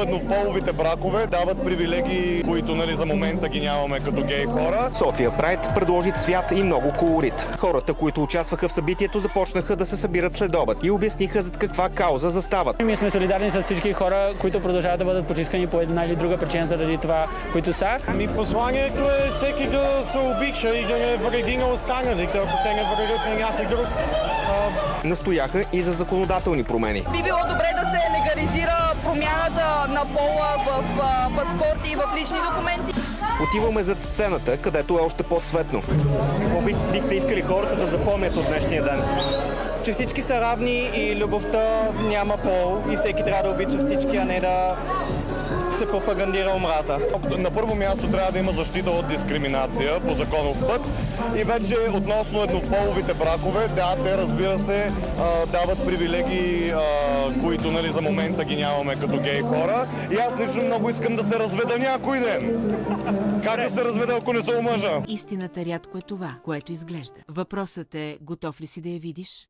Еднополовите бракове дават привилегии, които за момента ги нямаме като гей хора. София Прайд предложи цвят и много колорит. Хората, които участваха в събитието, започнаха да се събират след обед и обясниха зад каква кауза застават. Ние сме солидарни с всички хора, които продължават да бъдат потискани по една или друга причина заради това, които са. Посланието е всеки да се обича и да не вреди на останалите, ако те не вредят на някой друг. Настояха и за законодателни промени. Би било добре да се легализира промяната на пола в паспорти и в лични документи. Отиваме зад сцената, където е още по-цветно. Какво бихте искали хората да запомнят от днешния ден? Че всички са равни и любовта няма пол и всеки трябва да обича всички, а не да се пропагандира омраза. На първо място трябва да има защита от дискриминация по законов път и вече относно еднополовите бракове, да, те разбира се дават привилегии, които за момента ги нямаме като гей хора. И аз лично много искам да се разведа някой ден. Как да се разведа, ако не съм омъжа? Истината рядко е това, което изглежда. Въпросът е, готов ли си да я видиш?